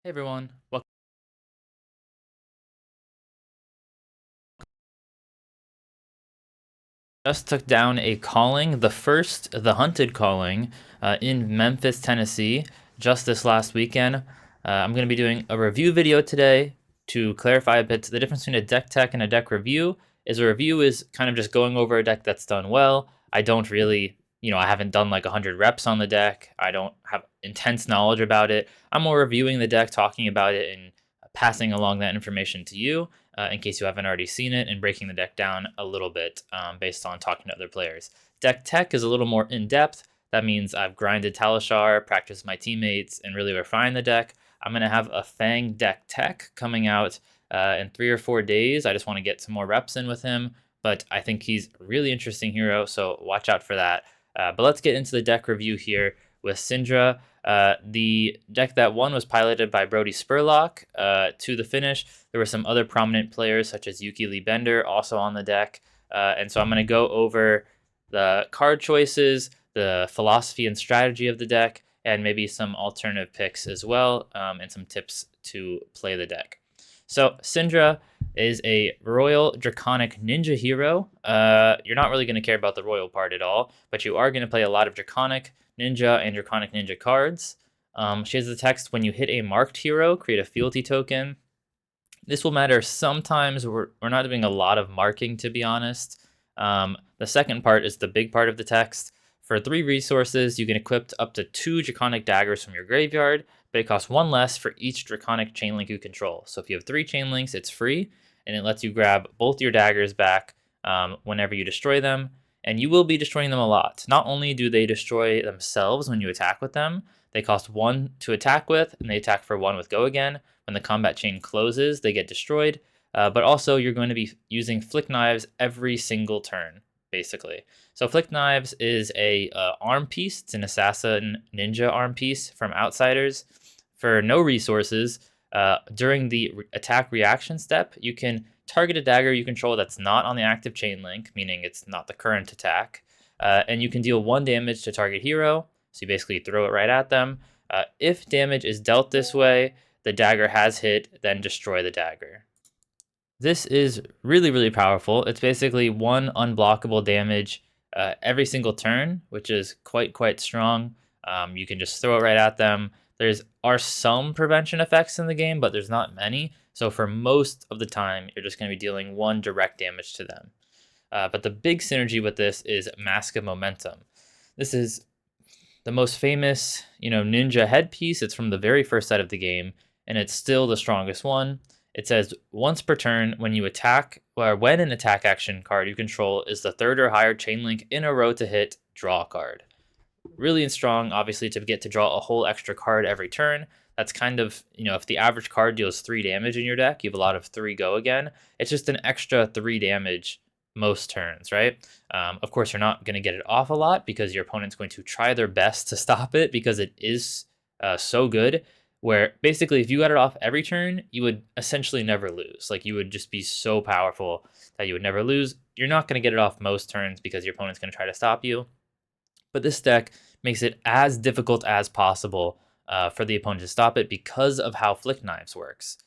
Hey everyone, welcome. Just took down a calling, the hunted calling, in Memphis, Tennessee, just this last weekend. I'm going to be doing a review video today to clarify a bit the difference between a deck tech and a deck review. Is a review is kind of just going over a deck that's done well. I don't really, I haven't done like 100 reps on the deck. I don't have intense knowledge about it. I'm more reviewing the deck, talking about it, and passing along that information to you in case you haven't already seen it, and breaking the deck down a little bit based on talking to other players. Deck tech is a little more in depth. That means I've grinded Talishar, practiced my teammates, and really refined the deck. I'm going to have a Fang deck tech coming out in 3 or 4 days. I just want to get some more reps in with him, but I think he's a really interesting hero, so watch out for that. But let's get into the deck review here with Cindra. The deck that won was piloted by Brody Spurlock to the finish. There were some other prominent players such as Yuki Lee Bender also on the deck. And so I'm going to go over the card choices, the philosophy and strategy of the deck, and maybe some alternative picks as well, and some tips to play the deck. So Cindra is a Royal Draconic Ninja hero. You're not really going to care about the Royal part at all, but you are going to play a lot of Draconic Ninja and Draconic Ninja cards. She has the text, when you hit a marked hero, create a fealty token. This will matter sometimes. We're not doing a lot of marking, to be honest. The second part is the big part of the text. For 3 resources, you can equip up to 2 Draconic daggers from your graveyard, but it costs 1 less for each Draconic chainlink you control. So if you have 3 chainlinks, it's free, and it lets you grab both your daggers back whenever you destroy them. And you will be destroying them a lot. Not only do they destroy themselves when you attack with them, they cost 1 to attack with, and they attack for 1 with go again. When the combat chain closes, they get destroyed. But also, you're going to be using Flick Knives every single turn, basically. So Flick Knives is a arm piece. It's an assassin ninja arm piece from Outsiders. For no resources, during the attack reaction step, you can target a dagger you control that's not on the active chain link, meaning it's not the current attack. And you can deal 1 damage to target hero. So you basically throw it right at them. If damage is dealt this way, the dagger has hit, then destroy the dagger. This is really, really powerful. It's basically 1 unblockable damage every single turn, which is quite strong. You can just throw it right at them. There's are some prevention effects in the game, but there's not many. So for most of the time, you're just going to be dealing 1 direct damage to them. But the big synergy with this is Mask of Momentum. This is the most famous, ninja headpiece. It's from the very first set of the game, and it's still the strongest one. It says once per turn, when you attack, or when an attack action card you control is the 3rd or higher chain link in a row to hit, draw a card. Really strong, obviously, to get to draw a whole extra card every turn. That's kind of, if the average card deals 3 damage in your deck, you have a lot of 3 go again. It's just an extra 3 damage most turns, right? Of course, you're not going to get it off a lot because your opponent's going to try their best to stop it because it is so good. Where basically, if you got it off every turn, you would essentially never lose. Like, you would just be so powerful that you would never lose. You're not going to get it off most turns because your opponent's going to try to stop you. But this deck makes it as difficult as possible for the opponent to stop it because of how Flick Knives works.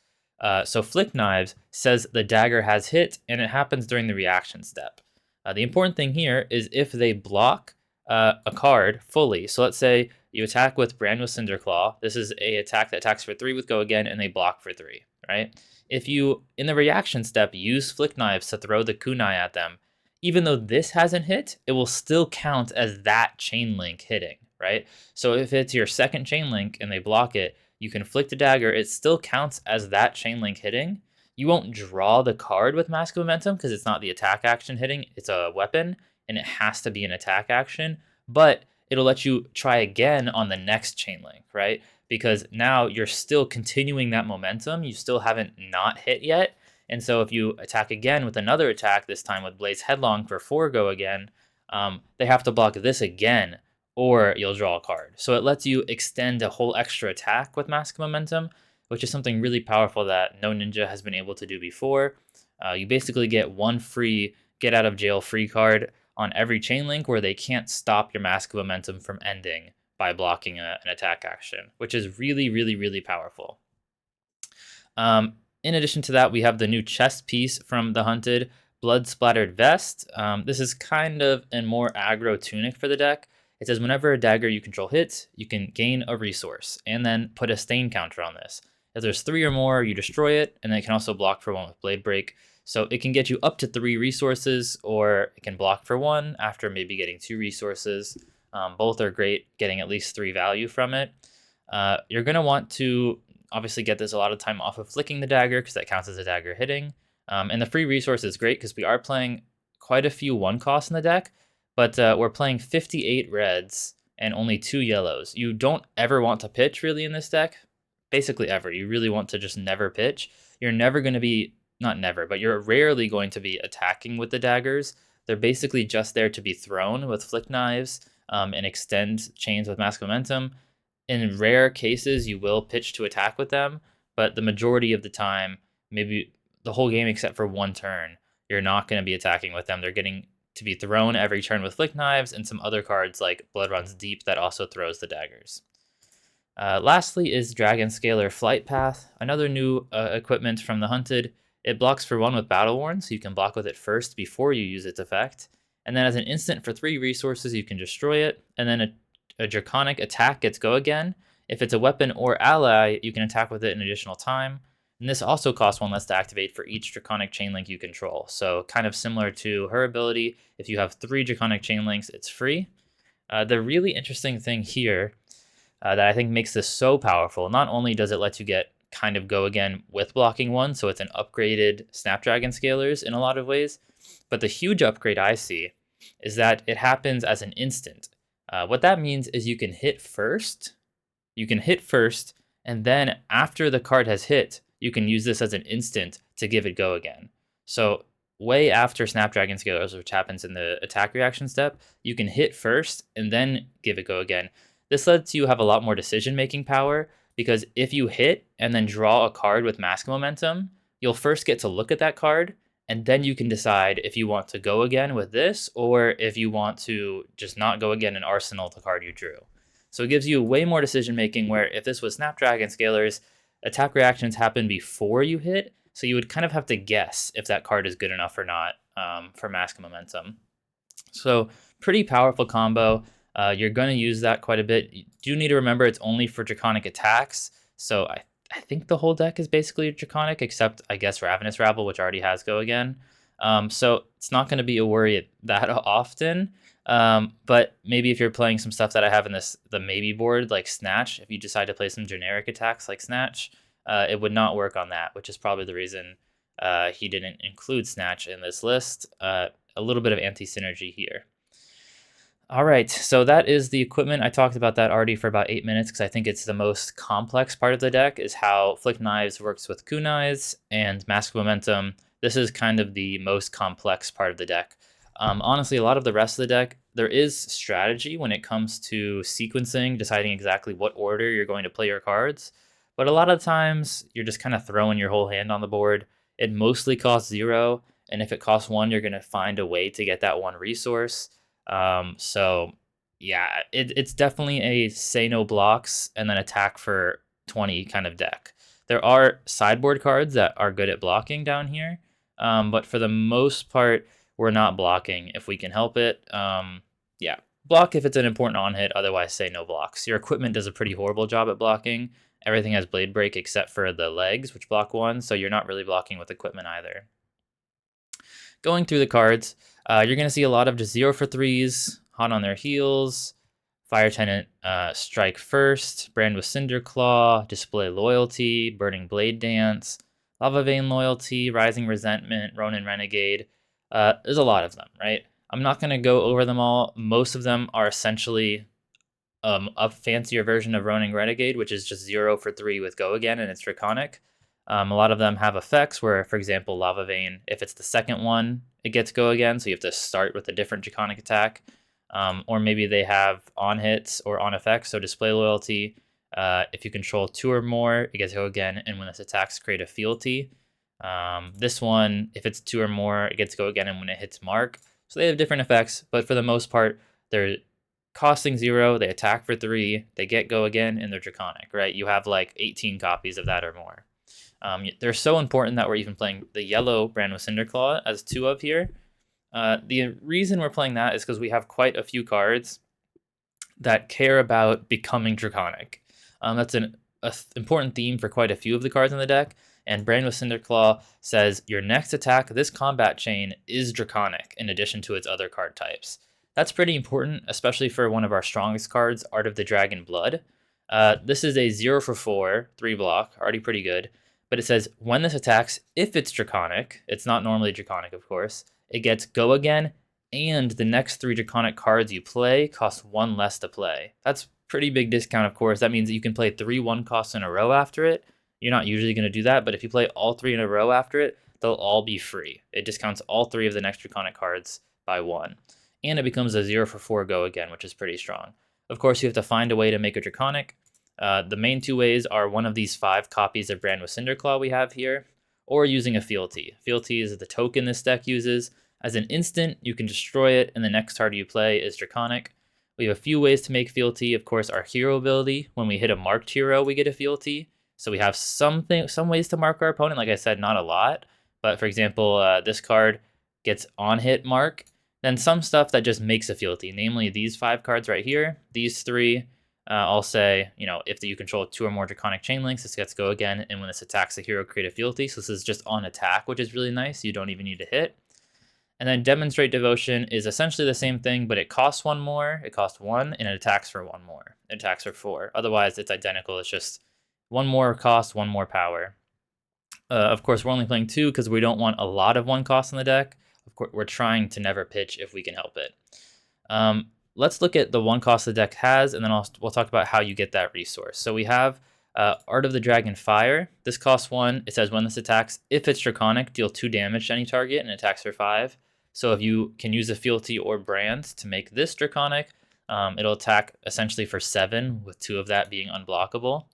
So Flick Knives says the dagger has hit, and it happens during the reaction step. The important thing here is if they block a card fully. So let's say you attack with Brand with Cinderclaw. This is a attack that attacks for 3 with go again, and they block for 3, right? If you, in the reaction step, use Flick Knives to throw the kunai at them, even though this hasn't hit, it will still count as that chain link hitting, right? So if it's your second chain link and they block it, you can flick the dagger, it still counts as that chain link hitting. You won't draw the card with Mask of Momentum because it's not the attack action hitting, it's a weapon, and it has to be an attack action, but it'll let you try again on the next chain link, right? Because now you're still continuing that momentum, you still haven't not hit yet, and so if you attack again with another attack, this time with Blaze Headlong for 4 go again, they have to block this again, or you'll draw a card. So it lets you extend a whole extra attack with Mask Momentum, which is something really powerful that no ninja has been able to do before. You basically get 1 free get out of jail free card on every chain link where they can't stop your Mask of Momentum from ending by blocking an attack action, which is really, really, really powerful. In addition to that, we have the new chest piece from the Hunted, Blood Splattered Vest. This is kind of a more aggro tunic for the deck. It says whenever a dagger you control hits, you can gain a resource, and then put a stain counter on this. If there's 3 or more, you destroy it, and then it can also block for 1 with Blade Break. So it can get you up to 3 resources, or it can block for 1 after maybe getting 2 resources. Both are great, getting at least 3 value from it. You're going to want to obviously get this a lot of time off of flicking the dagger because that counts as a dagger hitting. And the free resource is great because we are playing quite a few 1 costs in the deck, but we're playing 58 reds and only 2 yellows. You don't ever want to pitch really in this deck, basically ever. You really want to just never pitch. You're never going to be, not never, but you're rarely going to be attacking with the daggers. They're basically just there to be thrown with flick knives and extend chains with mask momentum. In rare cases, you will pitch to attack with them, but the majority of the time, maybe the whole game except for 1 turn, you're not going to be attacking with them. They're getting to be thrown every turn with flick knives and some other cards like Blood Runs Deep that also throws the daggers. Lastly is Dragon Scaler Flight Path, another new equipment from the Hunted. It blocks for 1 with Battle Worn, so you can block with it first before you use its effect. And then as an instant for 3 resources, you can destroy it, and then a Draconic attack gets go again. If it's a weapon or ally, you can attack with it an additional time. And this also costs 1 less to activate for each Draconic chain link you control. So kind of similar to her ability, if you have 3 Draconic chain links, it's free. The really interesting thing here that I think makes this so powerful, not only does it let you get kind of go again with blocking 1, so it's an upgraded Snapdragon Scalers in a lot of ways, but the huge upgrade I see is that it happens as an instant. What that means is you can hit first, and then after the card has hit, you can use this as an instant to give it go again. So way after Snapdragon Scalers, which happens in the attack reaction step, you can hit first and then give it go again. This lets you have a lot more decision-making power because if you hit and then draw a card with mask momentum, you'll first get to look at that card, and then you can decide if you want to go again with this or if you want to just not go again and arsenal the card you drew. So it gives you way more decision-making where if this was Snapdragon Scalers, attack reactions happen before you hit, so you would kind of have to guess if that card is good enough or not for mask momentum. So pretty powerful combo. You're going to use that quite a bit. You do need to remember it's only for Draconic attacks, so I think the whole deck is basically Draconic, except I guess Ravenous Rabble, which already has go again. So it's not going to be a worry that often. But maybe if you're playing some stuff that I have in the maybe board, like Snatch, if you decide to play some generic attacks like Snatch, it would not work on that, which is probably the reason he didn't include Snatch in this list. A little bit of anti-synergy here. All right, so that is the equipment. I talked about that already for about 8 minutes because I think it's the most complex part of the deck is how Flick Knives works with Kunais and Mask Momentum. This is kind of the most complex part of the deck. Honestly, a lot of the rest of the deck, there is strategy when it comes to sequencing, deciding exactly what order you're going to play your cards. But a lot of times, you're just kind of throwing your whole hand on the board. It mostly costs 0, and if it costs 1, you're going to find a way to get that 1 resource. So yeah, it's definitely a say no blocks and then attack for 20 kind of deck. There are sideboard cards that are good at blocking down here, but for the most part, we're not blocking if we can help it. Yeah, block if it's an important on hit, otherwise say no blocks. Your equipment does a pretty horrible job at blocking. Everything has blade break except for the legs, which block 1, so you're not really blocking with equipment either. Going through the cards, you're going to see a lot of just 0 for 3s, Hot on Their Heels, Fire Tenant Strike First, Brand with Cinder Claw, Display Loyalty, Burning Blade Dance, Lava Vein Loyalty, Rising Resentment, Ronin Renegade. There's a lot of them, right? I'm not going to go over them all. Most of them are essentially a fancier version of Ronin Renegade, which is just 0 for 3 with Go Again, and it's Draconic. A lot of them have effects where, for example, Lava Vein, if it's the second one, it gets go again, so you have to start with a different Draconic attack. Or maybe they have on hits or on effects, so Display Loyalty. If you control 2 or more, it gets go again, and when this attacks, create a fealty. This one, if it's 2 or more, it gets go again, and when it hits mark. So they have different effects, but for the most part, they're costing 0, they attack for 3, they get go again, and they're Draconic, right? You have like 18 copies of that or more. They're so important that we're even playing the yellow brand with Cinderclaw as 2 of here. The reason we're playing that is because we have quite a few cards that care about becoming Draconic. That's an important theme for quite a few of the cards in the deck. And Brand with Cinderclaw says your next attack, this combat chain, is Draconic in addition to its other card types. That's pretty important, especially for one of our strongest cards, Art of the Dragon Blood. This is a 0 for 4, 3 block, already pretty good. But it says when this attacks, if it's Draconic, it's not normally Draconic, of course, it gets Go Again, and the next 3 Draconic cards you play cost 1 less to play. That's pretty big discount, of course. That means that you can play 3 1 costs in a row after it. You're not usually going to do that, but if you play all 3 in a row after it, they'll all be free. It discounts all 3 of the next Draconic cards by 1. And it becomes a 0 for 4 Go Again, which is pretty strong. Of course, you have to find a way to make a Draconic. The main 2 ways are one of these 5 copies of Brand with Cinderclaw we have here, or using a fealty. Fealty is the token this deck uses. As an instant, you can destroy it, and the next card you play is Draconic. We have a few ways to make fealty. Of course, our hero ability. When we hit a marked hero, we get a fealty. So we have some ways to mark our opponent. Like I said, not a lot. But for example, this card gets on hit mark. Then some stuff that just makes a fealty, namely these 5 cards right here. These 3, I'll say, if you control 2 or more Draconic chain links, this gets Go Again, and when this attacks the hero, create a fealty. So this is just on attack, which is really nice. You don't even need to hit. And then Demonstrate Devotion is essentially the same thing, but it costs 1 more. It costs 1, and it attacks for 1 more. It attacks for 4. Otherwise, it's identical. It's just 1 more cost, 1 more power. Of course, we're only playing 2 because we don't want a lot of 1 cost in the deck. Of course, we're trying to never pitch if we can help it. Let's look at the 1 cost the deck has, and then we'll talk about how you get that resource. So we have Art of the Dragon Fire. This costs 1. It says when this attacks, if it's Draconic, deal 2 damage to any target, and attacks for 5. So if you can use a fealty or brand to make this Draconic, it'll attack essentially for 7, with 2 of that being unblockable.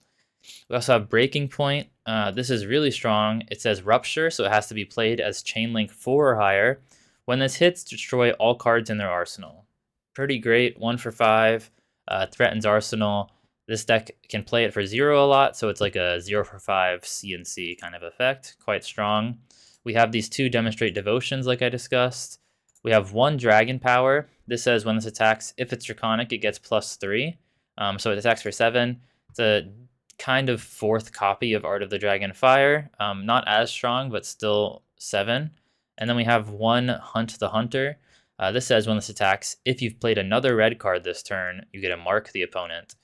We also have Breaking Point. This is really strong. It says Rupture, so it has to be played as Chain Link 4 or higher. When this hits, destroy all cards in their arsenal. Pretty great. 1 for 5. Threatens arsenal. This deck can play it for 0 a lot, so it's like a 0 for 5 CNC kind of effect. Quite strong. We have these 2 Demonstrate Devotions like I discussed. We have 1 Dragon Power. This says when this attacks, if it's Draconic, it gets +3. So it attacks for 7. It's a kind of 4th copy of Art of the Dragon Fire. Not as strong, but still 7. And then we have 1 Hunt the Hunter. This says when this attacks, if you've played another red card this turn, you get to mark the opponent.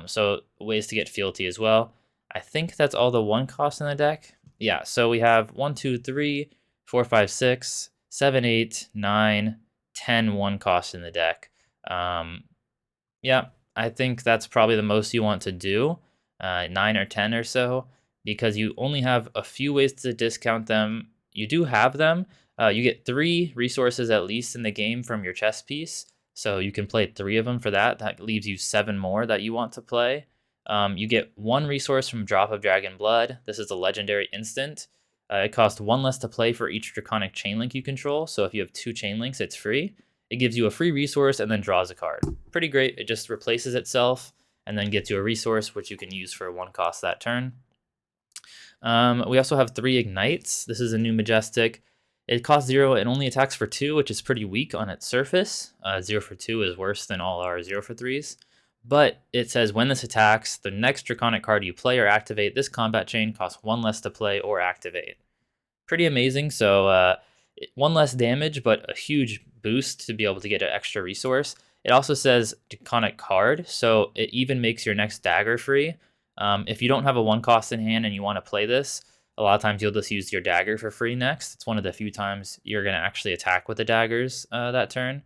So ways to get fealty as well. I think that's all the 1 cost in the deck. Yeah, so we have 1, 2, 3, 4, 5, 6, 7, 8, 9, 10 1 cost in the deck. Yeah, I think that's probably the most you want to do, 9 or 10 or so, because you only have a few ways to discount them. You do have them. You get 3 resources at least in the game from your chess piece, so you can play 3 of them for that. That leaves you 7 more that you want to play. You get 1 resource from Drop of Dragon Blood. This is a legendary instant. It costs 1 less to play for each Draconic chain link you control. So if you have 2 chain links, it's free. It gives you a free resource and then draws a card. Pretty great. It just replaces itself and then gets you a resource which you can use for 1 cost that turn. We also have 3 Ignites. This is a new Majestic. It costs 0 and only attacks for 2, which is pretty weak on its surface. 0 for 2 is worse than all our 0 for 3s. But it says when this attacks, the next Draconic card you play or activate this combat chain costs 1 less to play or activate. Pretty amazing. So 1 less damage, but a huge boost to be able to get an extra resource. It also says Draconic card, so it even makes your next dagger free. If you don't have a 1 cost in hand and you want to play this, a lot of times you'll just use your dagger for free next. It's one of the few times you're going to actually attack with the daggers that turn.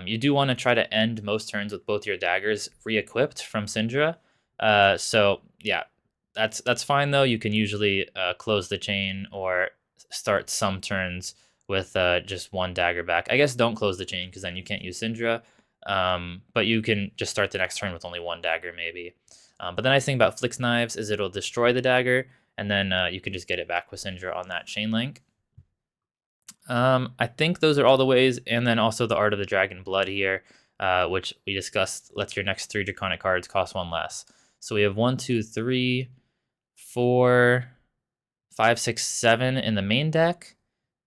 You do want to try to end most turns with both your daggers re-equipped from Cindra. So yeah, that's fine though. You can usually close the chain or start some turns with just 1 dagger back. I guess don't close the chain because then you can't use Cindra. But you can just start the next turn with only 1 dagger maybe. But the nice thing about Flix Knives is it'll destroy the dagger, and then you can just get it back with Cindra on that chain link. I think those are all the ways, and then also the Art of the Dragon Blood here, which we discussed lets your next 3 Draconic cards cost 1 less. So we have 1, 2, 3, 4, 5, 6, 7 in the main deck,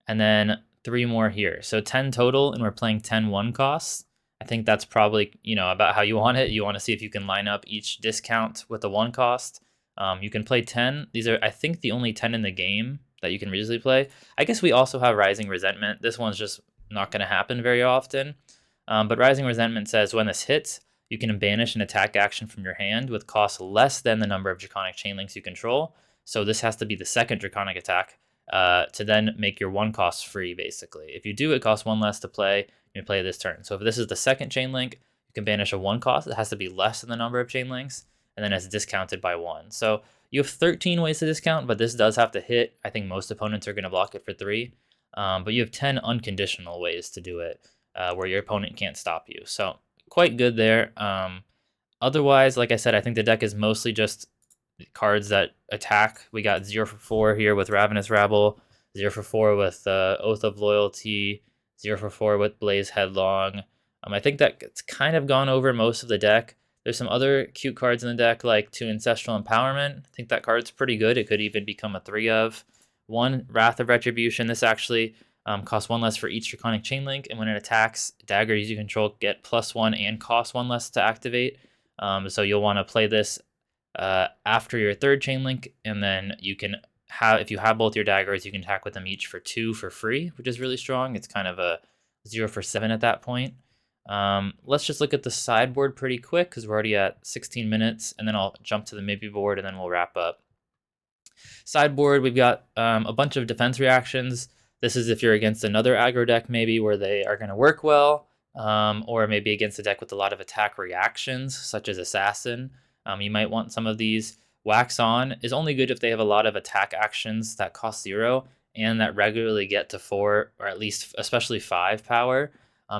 and then 3 more here. So 10 total, and we're playing 10 1 costs. I think that's probably, about how you want it. You want to see if you can line up each discount with the 1 cost. You can play 10. These are, I think, the only 10 in the game that you can reasonably play. I guess we also have Rising Resentment. This one's just not going to happen very often. But Rising Resentment says when this hits, you can banish an attack action from your hand with cost less than the number of Draconic Chain Links you control. So this has to be the second Draconic attack to then make your 1 cost free, basically. If you do, it costs 1 less to play. You play this turn. So if this is the second Chain Link, you can banish a 1 cost. It has to be less than the number of Chain Links, and then it's discounted by 1. So you have 13 ways to discount, but this does have to hit. I think most opponents are going to block it for 3. But you have 10 unconditional ways to do it where your opponent can't stop you. So quite good there. Otherwise, like I said, I think the deck is mostly just cards that attack. We got 0 for 4 here with Ravenous Rabble, 0 for 4 with Oath of Loyalty, 0 for 4 with Blaze Headlong. I think that it's kind of gone over most of the deck. There's some other cute cards in the deck, like 2 Ancestral Empowerment. I think that card's pretty good. It could even become a 3 of. 1 Wrath of Retribution. This actually costs 1 less for each Draconic Chain Link, and when it attacks, daggers you control get +1 and cost 1 less to activate. So you'll want to play this after your 3rd Chain Link, and then you can have, if you have both your daggers, you can attack with them each for 2 for free, which is really strong. It's kind of a 0 for 7 at that point. Let's just look at the sideboard pretty quick because we're already at 16 minutes, and then I'll jump to the MIPI board and then we'll wrap up. Sideboard, we've got a bunch of defense reactions. This is if you're against another aggro deck maybe where they are going to work well, or maybe against a deck with a lot of attack reactions such as Assassin. You might want some of these. Wax On is only good if they have a lot of attack actions that cost 0 and that regularly get to 4 or at least especially 5 power.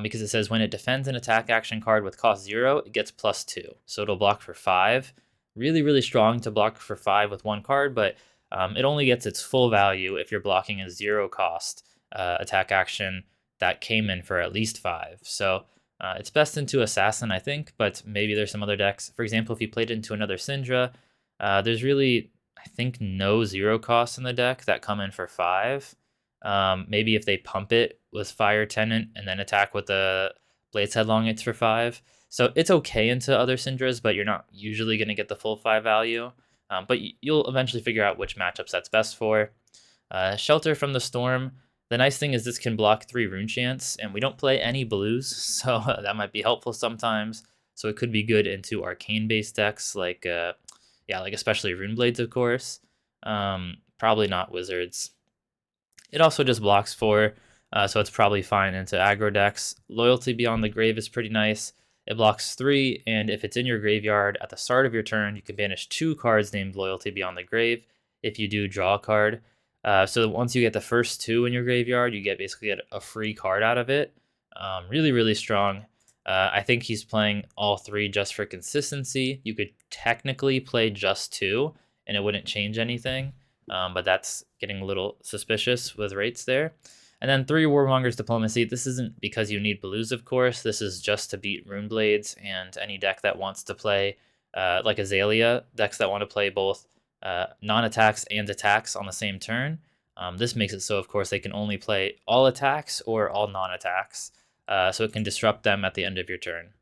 Because it says when it defends an attack action card with cost 0, it gets +2. So it'll block for 5. Really, really strong to block for 5 with 1 card, but it only gets its full value if you're blocking a 0 cost attack action that came in for at least 5. So it's best into Assassin, I think, but maybe there's some other decks. For example, if you played into another Cindra, there's really, I think, no 0 costs in the deck that come in for 5. Maybe if they pump it with Fire Tenant and then attack with the Blade's Headlong, it's for 5. So it's okay into other Cindras, but you're not usually going to get the full 5 value. But you'll eventually figure out which matchups that's best for. Shelter from the Storm. The nice thing is this can block 3 Rune Chants, and we don't play any blues, so that might be helpful sometimes. So it could be good into arcane-based decks, like especially Rune Blades, of course. Probably not Wizards. It also just blocks 4, so it's probably fine into aggro decks. Loyalty Beyond the Grave is pretty nice. It blocks 3, and if it's in your graveyard at the start of your turn, you can banish 2 cards named Loyalty Beyond the Grave. If you do, draw a card. So once you get the first 2 in your graveyard, you basically get a free card out of it. Really, really strong. I think he's playing all 3 just for consistency. You could technically play just 2, and it wouldn't change anything. But that's getting a little suspicious with rates there. And then 3 Warmonger's Diplomacy. This isn't because you need blues, of course. This is just to beat Rune Blades and any deck that wants to play, like Azalea, decks that want to play both non-attacks and attacks on the same turn. This makes it so, of course, they can only play all attacks or all non-attacks, so it can disrupt them at the end of your turn.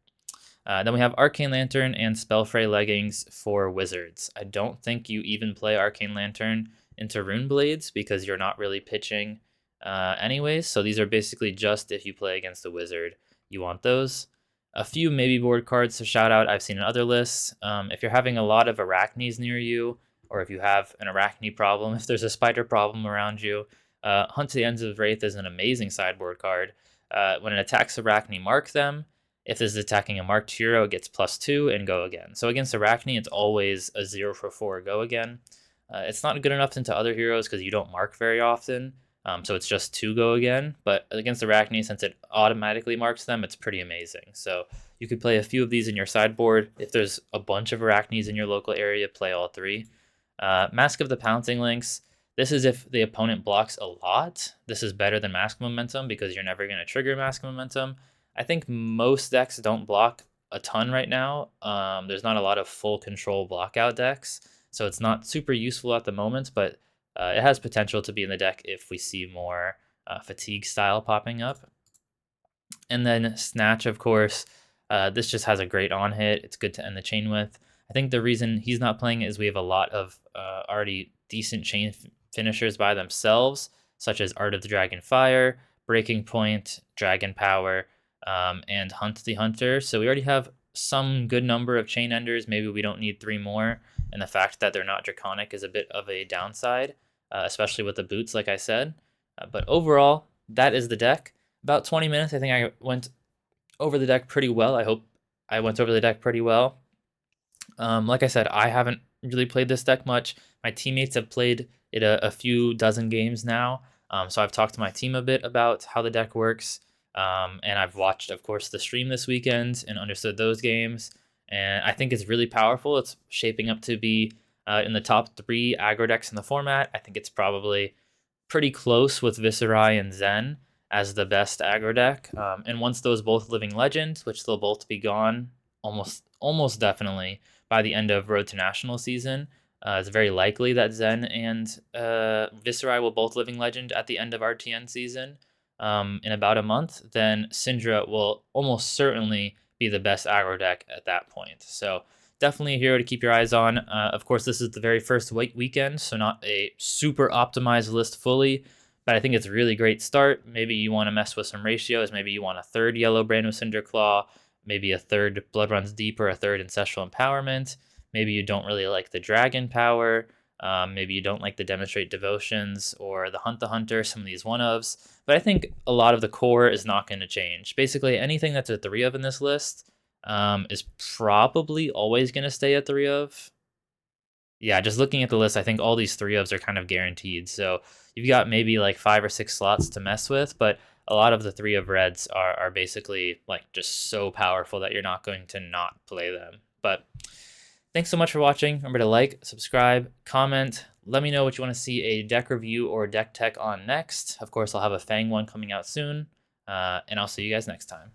Then we have Arcane Lantern and Spellfray Leggings for Wizards. I don't think you even play Arcane Lantern into Rune Blades because you're not really pitching anyways. So these are basically just if you play against a Wizard, you want those. A few maybe board cards to shout out I've seen in other lists. If you're having a lot of Arachnes near you, or if you have an Arachne problem, if there's a spider problem around you, Hunt to the Ends of Wraith is an amazing sideboard card. When it attacks Arachne, mark them. If this is attacking a marked hero, it gets +2 and go again. So against Arachne, it's always a 0 for 4 go again. It's not good enough into other heroes because you don't mark very often. So it's just 2 go again. But against Arachne, since it automatically marks them, it's pretty amazing. So you could play a few of these in your sideboard. If there's a bunch of Arachnes in your local area, play all 3. Mask of the Pouncing Lynx. This is if the opponent blocks a lot. This is better than Mask Momentum because you're never going to trigger Mask Momentum. I think most decks don't block a ton right now. There's not a lot of full control blockout decks, so it's not super useful at the moment, but It has potential to be in the deck if we see more fatigue style popping up. And then Snatch, of course, this just has a great on hit. It's good to end the chain with. I think the reason he's not playing is we have a lot of already decent chain finishers by themselves, such as Art of the Dragon Fire, Breaking Point, Dragon Power, and Hunt the Hunter. So we already have some good number of chain enders. Maybe we don't need 3 more. And the fact that they're not draconic is a bit of a downside, especially with the boots, like I said. But overall, that is the deck. About 20 minutes. I think I went over the deck pretty well. I hope I went over the deck pretty well. Like I said, I haven't really played this deck much. My teammates have played it a few dozen games now. So I've talked to my team a bit about how the deck works. And I've watched, of course, the stream this weekend and understood those games. And I think it's really powerful. It's shaping up to be in the top 3 aggro decks in the format. I think it's probably pretty close with Viserai and Zen as the best aggro deck. And once those both living legends, which they'll both be gone almost definitely by the end of Road to National season, it's very likely that Zen and Viserai will both living legend at the end of RTN season in about a month, then Cindra will almost certainly be the best aggro deck at that point. So definitely a hero to keep your eyes on. Of course, this is the very first weekend, so not a super optimized list fully, but I think it's a really great start. Maybe you want to mess with some ratios. Maybe you want a third Yellow Brand with Cinder Claw, maybe a third Blood Runs Deep or a third Ancestral Empowerment. Maybe you don't really like the Dragon Power. Maybe you don't like the Demonstrate Devotions or the Hunt the Hunter, some of these one-ofs. But I think a lot of the core is not going to change. Basically, anything that's a 3 of in this list is probably always going to stay a 3 of. Yeah, just looking at the list, I think all these 3 ofs are kind of guaranteed. So you've got maybe like 5 or 6 slots to mess with, but a lot of the 3 of reds are basically like just so powerful that you're not going to not play them. But thanks so much for watching. Remember to like, subscribe, comment. Let me know what you want to see a deck review or deck tech on next. Of course, I'll have a Fang one coming out soon. And I'll see you guys next time.